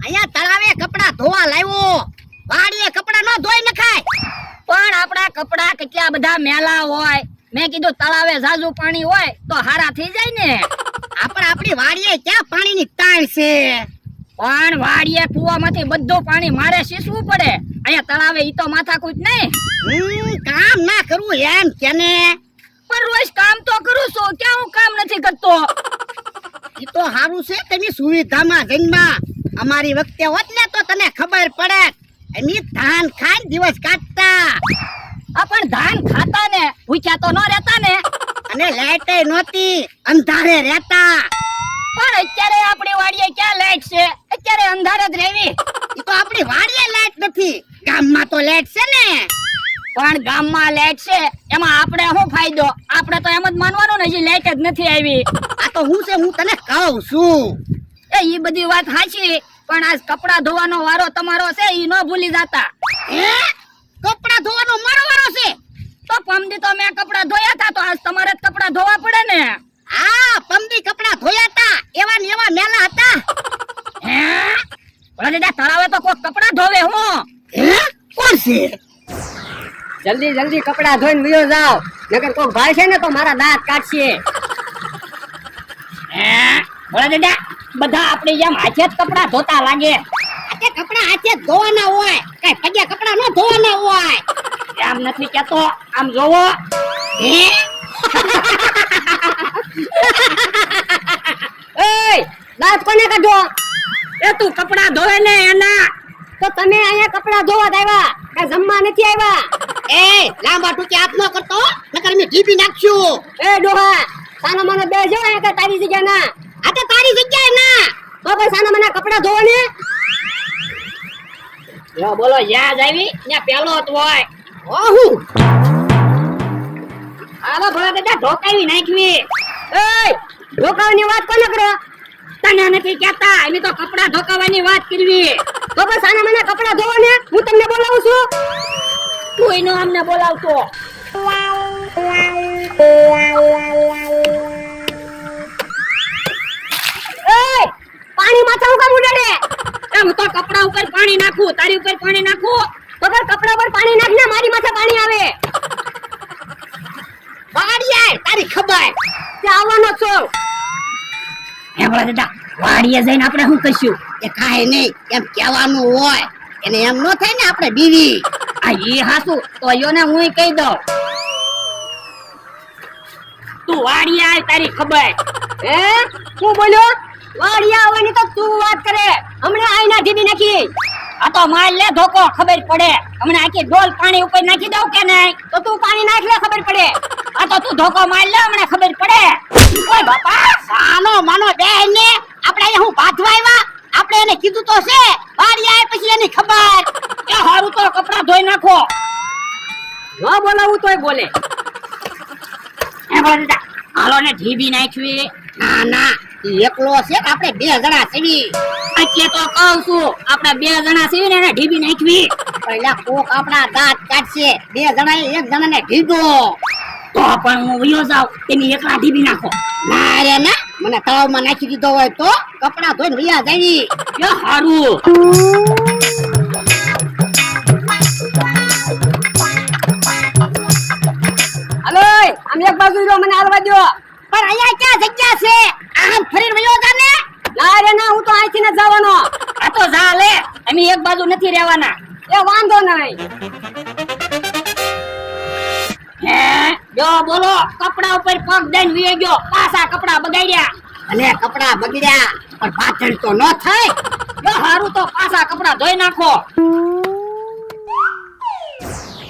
અહીંયા તળાવે કપડા ધોવા લાવ્યો. વાડીએ કપડા નો ધોઈ નખાય. પણ આપડા કપડા કેટલા બધા મેલા હોય. મેં કીધું તળાવે ઝાઝુ પાણી હોય તો હારા થઈ જાય ને. આપણી વાડીએ ક્યાં પાણીની તાણ છે? પણ વાડીએ કુવામાંથી બધું પાણી મારે સીસવું પડે. અહીંયા તળાવે ઈ તો માથાકૂટ નહીં. કામ ના કરવું એમ કેને? પણ રોજ કામ તો કરું છું, ક્યાં હું કામ નથી કરતો? ઈ તો હારું છે તમે સુવિધામાં જન્મા. અમારી વખતે હોત ને તો તને ખબર પડે. એની ધાન ખાઈને દિવસ કાઢતા. આ પણ ધાન ખાતા ને ભૂખ્યા તો ન રહેતા ને. અને લાઈટે નહોતી, અંધારે રહેતા. પણ અત્યારે આપણી વાડીએ ક્યાં લાઈટ છે? અત્યારે અંધારે જ રહેવી. ઈ તો આપણી વાડીએ લાઈટ નથી, ગામમાં તો લાઈટ છે ને. પણ ગામમાં લાઈટ છે એમાં આપણે શું ફાયદો? આપણે તો એમ જ માનવાનું ને હજી લાઈટ જ નથી આવી. આ તો હું છે, હું તને કહું છું. ઈ બધી વાત સાચી, પણ આજ કપડા ધોવાનો વારો તમારો છે, ઈ ન ભૂલી જાતા. હે? કપડા ધોવાનો મારો વારો છે? તો પમદી તો મેં કપડા ધોયા હતા, તો આજ તમારે જ કપડા ધોવા પડે ને. હા, પમદી કપડા ધોયા હતા, એવા ને એવા મેલા હતા. હે? ઓલા દાદા તળાવે તો કોઈ કપડા ધોવે હું? હે? કોણ છે? જલ્દી જલ્દી કપડા ધોઈને વિયો જાવ, નકર કોઈ ભાઈ છે ને તો મારા દાંત કાઢશે. હે? ઓલા દાદા બધા આપણી જેમ હાથે જ કપડા ધોતા લાગે. આ કપડા હાથે જ ધોવાના હોય, કઈ પગે કપડા ન ધોવાના હોય. આમ નથી કેતો, આમ જોવો. હે? એય, દાંત કોને કાઢો? એ તું કપડા ધોવે ને એના. તો તમે અહીંયા કપડા ધોવા જ આવ્યા, કઈ જમવા નથી આવ્યા? એ લાંબા ટૂંકી હાથ ન કરતો, નકર મેં ઢીપી નાખશું. એ ડોહા, સાનો મને બેસજો અહીંયા કે તારી જગ્યા ના. આ તો તારી જગ્યાએ ના. તો ભાઈ સાનો મને કપડા ધોવા ને. જો બોલો યાદ આવી ને પેલો જ હોય. ઓહુ, આવા ભોળા દાદા ઢોકાવી નાખવી. એય, ધોકાવાની વાત કોને કરો? તને નથી કેતા, એની તો કપડા ઢોકાવાની વાત કરવી. તો ભાઈ સાના મને કપડા ધોવા ને, હું તમને બોલાવું છું. તું એનો અમને બોલાવતો. એય, પાણી માથા હું કામ ઉડાડે? એમ તો કપડા ઉપર પાણી નાખું, તારી ઉપર પાણી નાખું. તો ભાઈ કપડા પર પાણી નાખને, મારી માથે પાણી આવે. વાડિયાય તારી ખબર. તે આવવાનો છો. હે ભોળા દાદા, વાડીએ જઈને આપણે શું કરશું? એ કાંઈ નહીં, એમ કહેવાનું હોય. એને એમ ન થાય ને આપણે બીવી. આ ઈ હાસુ તો યોને હું કહી દઉં. તું વાડીએ આય, તારી ખબર. હે, શું બોલ્યો? વાડિયા આવવાની તો તું વાત કરે. હમણાં આઈના ઢીબી નાખી. આ તો માર લે ધોકો, ખબર પડે. હમણાં આખી ડોલ પાણી ઉપર નાખી દઉં કે નહીં? તો તું પાણી નાખ લે, ખબર પડે. આ તો તું ધોકો માર લે, હમણાં ખબર પડે. ઓય બાપા, સાનો માનો બેન ને આપણે અહીંયા હું બાંધવા આવ્યા. આપણે એને કીધું તો છે, વાડિયાય પછી એની ખબર. એ હારું તો કપડા ધોઈ નાખો. ન બોલાવું તોય બોલે. હે ભોળા દાદા, હાલો ને ઢીબી નાખવી. ના ના, ઈ એકલો છે કે આપણે બે જણા છીએ. એટલે તો કહું છું, આપણે બે જણા છીએ ને એને ઢીબી નાખવી. પહેલા કોક આપણા દાંત કાઢશે, બે જણાએ એક જણાને ઢીધો. તો પણ હું વયો જાઉં, તેની એકલા ઢીબી નાખો. ના રે ના, મને તળાવમાં નાખી દીધો હોય તો કપડા ધોઈને વયા જાવી. એ હારું. હાલો, આમ એક બાજુ જો, મને હાલવા દો. પણ અહીંયા ક્યાં જગ્યા છે? આમ ફરીને વયો જા ને. ના રે ના, હું તો અહીંથી ન જવાનો. આ તો જા લે, અમે એક બાજુ નથી રહેવાના. એ વાંધો નહીં. હે જો બોલો, કપડા ઉપર પગ દઈને વીએ ગયો, પાછા કપડા બગાડ્યા. અને કપડા બગડ્યા પણ પાછળ તો ન થાય. જો હારું તો પાછા કપડા ધોઈ નાખો.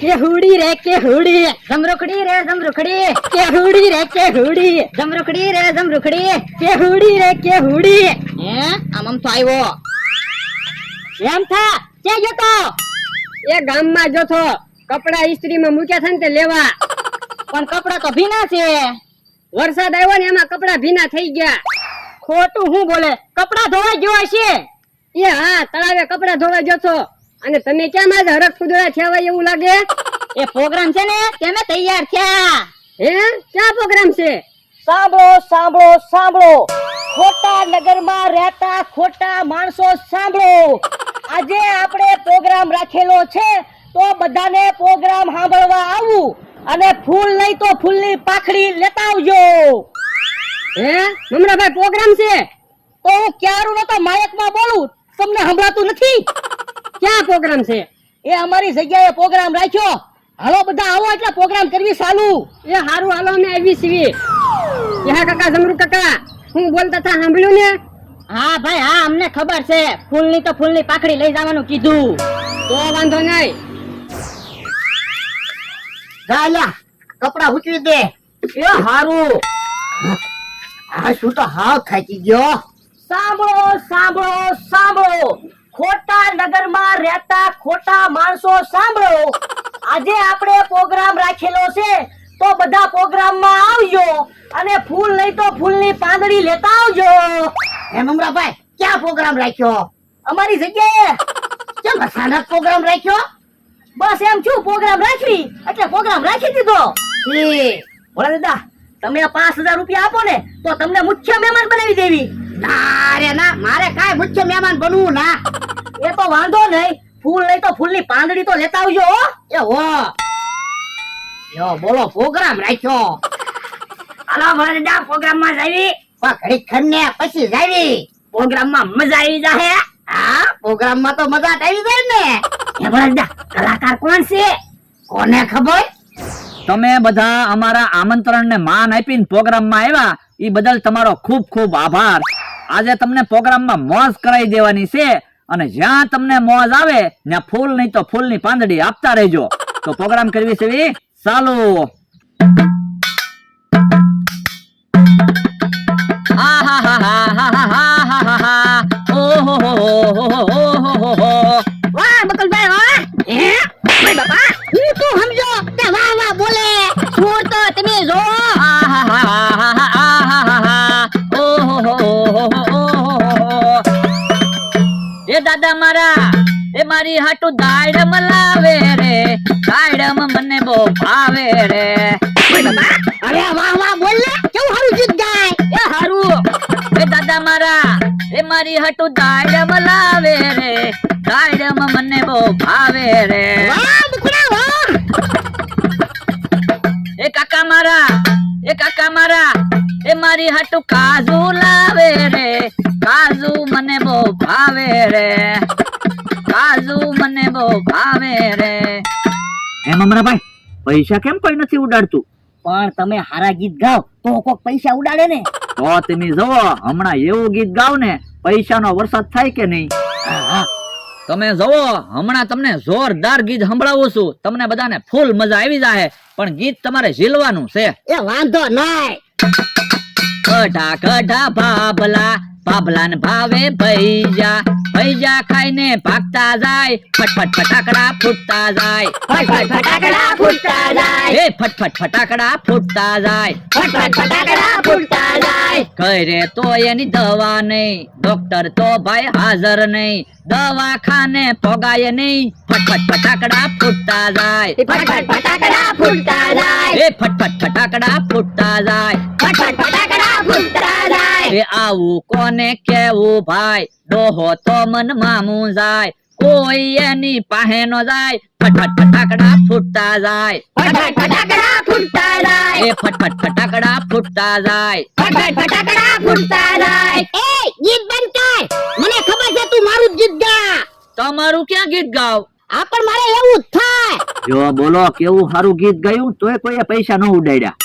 કેહુડી રે કેહુડી, જમરૂખડી રે જમરૂખડી, કેહુડી રે કેહુડી, જમરૂખડી રે જમરૂખડી, કેહુડી રે કેહુડી. હે આમ તો આવ્યો. એમ થા, ક્યાં ગયો તો? એ ગામમાં જો છો, કપડા ઇસ્ત્રીમાં મૂક્યા છે ને તે લેવા. પણ કપડા તો ભીના છે. વરસાદ આવ્યો ને એમાં કપડા ભીના થઈ ગયા. ખોટું હું બોલે, કપડા ધોવાઈ ગયો હશે. એ હા, તળાવે કપડા ધોવા ગયો છો. અને તમે કેમ આજ હરખ ફુદડા થયા એવું લાગે? એ પ્રોગ્રામ છે ને તેમે તૈયાર થયા. હે, ક્યાં પ્રોગ્રામ છે? સાંભળો સાંભળો સાંભળો, ખોટા નગરમાં રહેતા ખોટા માણસો સાંભળો, આજે આપણે પ્રોગ્રામ રાખેલો છે તો બધાને પ્રોગ્રામ સાંભળવા આવવું અને ફૂલ નહીં તો ફૂલની પાખડી લેતા આવજો. હે મમરાભાઈ પ્રોગ્રામ છે તો હું ક્યારું નતો માયકમાં બોલું, તમને સંભળાતું નથી? ક્યાં પ્રોગ્રામ છે? એ અમારી જગ્યાએ પ્રોગ્રામ રાખ્યો, હાલો બધા આવો એટલે પ્રોગ્રામ કરવી ચાલુ. એ હારું હાલો અમે આવી છીએ. યા કાકા જમરૂ કાકા હું બોલતા હતા સાંભળ્યું ને? હા ભાઈ હા અમને ખબર છે, ફૂલની તો ફૂલની પાખડી લઈ જવાનું કીધું. તો વાંધો નહીં. ગાલા કપડા ઉચવી દે. એ હારું આ શું તો હાવ થાકી ગયો. સાંભળો સાંભળો સાંભળો, ખોટા નગરમાં રહેતા ખોટા માણસો સાંભળો, આજે આપણે પ્રોગ્રામ રાખેલો છે તો બધા પ્રોગ્રામમાં આવજો અને ફૂલ નહીં તો ફૂલની પાંદડી લેતા આવજો. હે મમરાભાઈ ક્યાં પ્રોગ્રામ રાખ્યો? અમારી જગ્યાએ. કેમ અચાનક પ્રોગ્રામ રાખ્યો? બસ એમ છું, પ્રોગ્રામ રાખવી એટલે પ્રોગ્રામ રાખી દીધો. ભોળા દાદા તમે 5000 રૂપિયા આપો ને તો તમને મુખ્ય મહેમાન બનાવી દેવી. ના રે ના, મારે કાંઈ મુખ્ય મહેમાન બનવું ના. એ તો વાંધો નહીં, ફૂલ નહીં તો ફૂલની પાંદડી તો લેતા આવજો હો. એ હો યો બોલો પ્રોગ્રામ રાખ્યો. હાલો ભોળા દાદા પ્રોગ્રામમાં જાવી. પણ ઘડીક ખરને પછી જાવી. પ્રોગ્રામમાં મજા આવી જાહે. હા પ્રોગ્રામમાં તો મજા જ આવી જાય ને. હે ભોળા દાદા કલાકાર કોણ છે? કોને ખબર? તમે બધા અમારા આમંત્રણને માન આપીને પ્રોગ્રામમાં આવ્યા એ બદલ તમારો ખૂબ ખૂબ આભાર. આજે તમને પ્રોગ્રામમાં મોજ કરાવી દેવાની છે અને જ્યાં તમને મોજ આવે ત્યાં ફૂલ નહીં તો ફૂલની પાંદડી આપતા રહેજો. તો પ્રોગ્રામ કરવી છે ચાલો. વાહ બકલભાઈ વાહ. હે ઓય બાપા હું તો સમજો તે વાહ વાહ બોલે. છોડ તો તમે જો. એ દાદા મારા એ મારી હાટુ દાડમ લાવે રે, દાડમ મને બહુ ભાવે રે. અરે વાહ વાહ બોલ ને, કેવું સારું ગીત ગાય. એ હારું એ દાદા મારા એ મારી હાટુ દાડમ લાવે રે, દાડમ મને બહુ ભાવે રે. વાહ બકુડા વાહ. એ કાકા મારા એ મારી હાટુ કાજુ લાવે રે, કાજુ મને બહુ ભાવે રે, કાજુ મને બહુ ભાવે રે. એમ અમરાભાઈ પૈસા કેમ કોઈ નથી ઉડાડતું? પણ તમે હારા ગીત ગાઓ તો કોક પૈસા ઉડાડે ને. તો તમે જુઓ હમણાં એવું ગીત ગાવ ને પૈસાનો વરસાદ થાય કે નહીં. તમે જુઓ હમણાં તમને જોરદાર ગીત સંભળાવું છું, તમને બધાને ફૂલ મજા આવી જાય, પણ ગીત તમારે ઝીલવાનું છે. એ વાંધો નહીં. કઢા કઢા ભાભલા, ભાભલા ને ભાવે ભૈજા, ભૈજા ખાઈને ભાગતા જાય, ફટફટ ફટાકડા ફૂટતા જાય, ફટફટ ફટાકડા ફૂટતા જાય, એ ફટફટ ફટાકડા ફૂટતા જાય, ફટફટ ફટાકડા ફૂટતા જાય. ઘરે તો એની દવા નહીં, ડોક્ટર તો ભાઈ હાજર નહીં, દવાખાને પોગાય નહીં, ફટફટ ફટાકડા ફૂટતા જાય, ફટફટ ફટાકડા ફૂટતા જાય, એ ફટફટ ફટાકડા ફૂટતા જાય. ફટફટ ફટાકડા ફૂટતા જાય. એ આવું કોને કેવું ભાઈ, ડોહો તો મન મામું જાય, કોઈ એની પાસે નો જાય, ફટફટ ફટાકડા ફૂટતા જાય, ફટફટ ફટાકડા ફૂટતા જાય, એ ફટફટ ફટાકડા ફૂટતા જાય. ફટફટ ફટાકડા ફૂટતા જાય. એ ગીત બંધ કર, મને ખબર છે તું મારું જ ગીત ગા. તમારું ક્યાં ગીત ગાવ? આ પણ મારે એવું જ થાય. જો બોલો કેવું સારું ગીત ગાયું તોય કોઈએ પૈસા ન ઉડાડ્યા.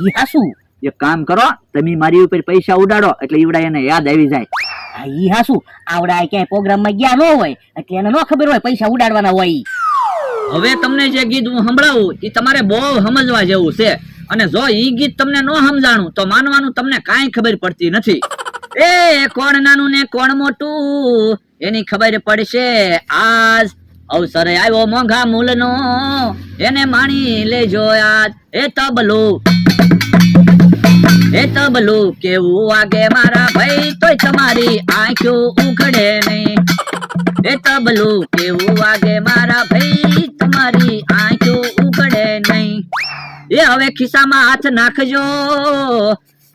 ઈ હાસુ, એક કામ કરો તમે મારી ઉપર પૈસા ઉડાડો એટલે ઈવડા એને યાદ આવી જાય. ઈ હાસુ આવડા ક્યાંય પ્રોગ્રામમાં ગયા ન હોય એટલે એને ન ખબર હોય પૈસા ઉડાડવાના હોય. હવે તમને જે ગીત હું સંભળાવું એ તમારે બહુ સમજવા જેવું છે, અને જો ઈ ગીત તમને ન સમજાણું તો માનવાનું તમને કાંઈ ખબર પડતી નથી. એ કોણ નાનું ને કોણ મોટું એની ખબર પડશે આજ, અવસર આવ્યો મોંઘા મૂલનો એને માણી લેજો યાદ. એ તબલું કેવું વાગે મારા ભાઈ તોય તમારી આંખો ઉઘડે નહીં, એ તબલું કેવું વાગે મારા ભાઈ તમારી આંખો ઉઘડે નહીં. એ હવે ખિસ્સામાં હાથ નાખજો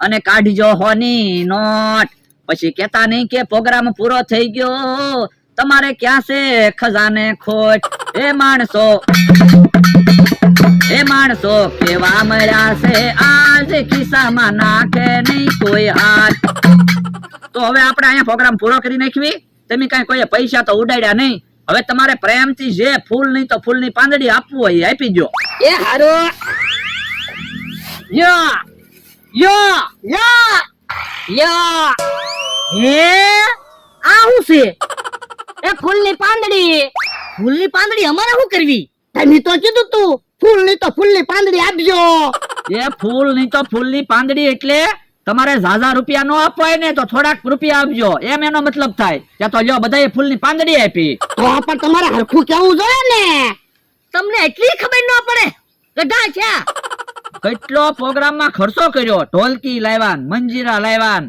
અને કાઢજો હોની નોટ, પછી કેતા નહીં કે પ્રોગ્રામ પૂરો થઈ ગયો, તમારે ક્યાં છે ખજાને ખોટ. એ માણસો કેવા મળ્યા છે આજ, ખિસ્સામાં નાખે નહીં કોઈ હાથ. તો હવે આપણે અહીંયા પ્રોગ્રામ પૂરો કરી નાખવી. તમે કઈ કોઈ પૈસા તો ઉડાડ્યા નહીં. હવે તમારે પ્રેમથી જે ફૂલ નહીં તો ફૂલની પાંદડી આપવું હોય એ આપી દો. એ હારું યો યો યા યો હે આ શું છે? એ ફૂલની પાંદડી. ફૂલની પાંદડી અમારે શું કરવી? તમે તો કીધું તું ફૂલ નહીં તો ફૂલની પાંદડી આપજો. એ ફૂલ નહીં તો ફૂલની પાંદડી એટલે તમારે ઝાઝા રૂપિયા નો આપવાય ને તો થોડાક રૂપિયા આપજો, એમ એનો મતલબ થાય. ત્યાં તો લ્યો બધાએ ફૂલની પાંદડી આપી. તો પણ તમારે હરખું કેવું જોઈએ ને. તમને એટલી ખબર ન પડે? ગધા છે. કેટલો પ્રોગ્રામમાં ખર્ચો કર્યો. ઢોલકી લાવ્યા, મંજીરા લાવ્યા.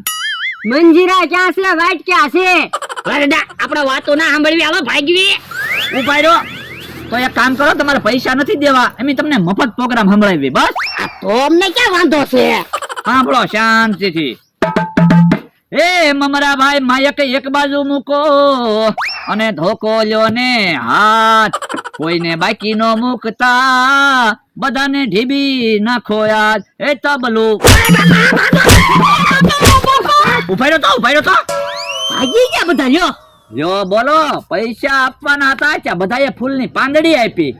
મંજીરા ક્યાં છે, વાઈટ ક્યાં છે? વરડા આપણે વાતો ના સાંભળવી, આવો ભાગવી. ઉભા રહ્યો. તો એક કામ કરો, તમારે પૈસા નથી દેવા, એમ તમને મફત પ્રોગ્રામ સંભળાવી. બસ આ તો અમને ક્યાં વાંધો છે. સાંભળો શાંતિથી. એ મમરા ભાઈ માયક એક બાજુ મૂકો અને ધોકો લ્યો ને હાથ. કોઈને બાકી નો મૂકતા, બધાને ઢીબી નાખો યાદ. એ તબલું ઉભા રહ્યો તો ભાગી ગયા બધા. લ્યો જો બોલો, પૈસા આપવાના હતા ત્યાં બધાએ ફૂલની પાંદડી આપી.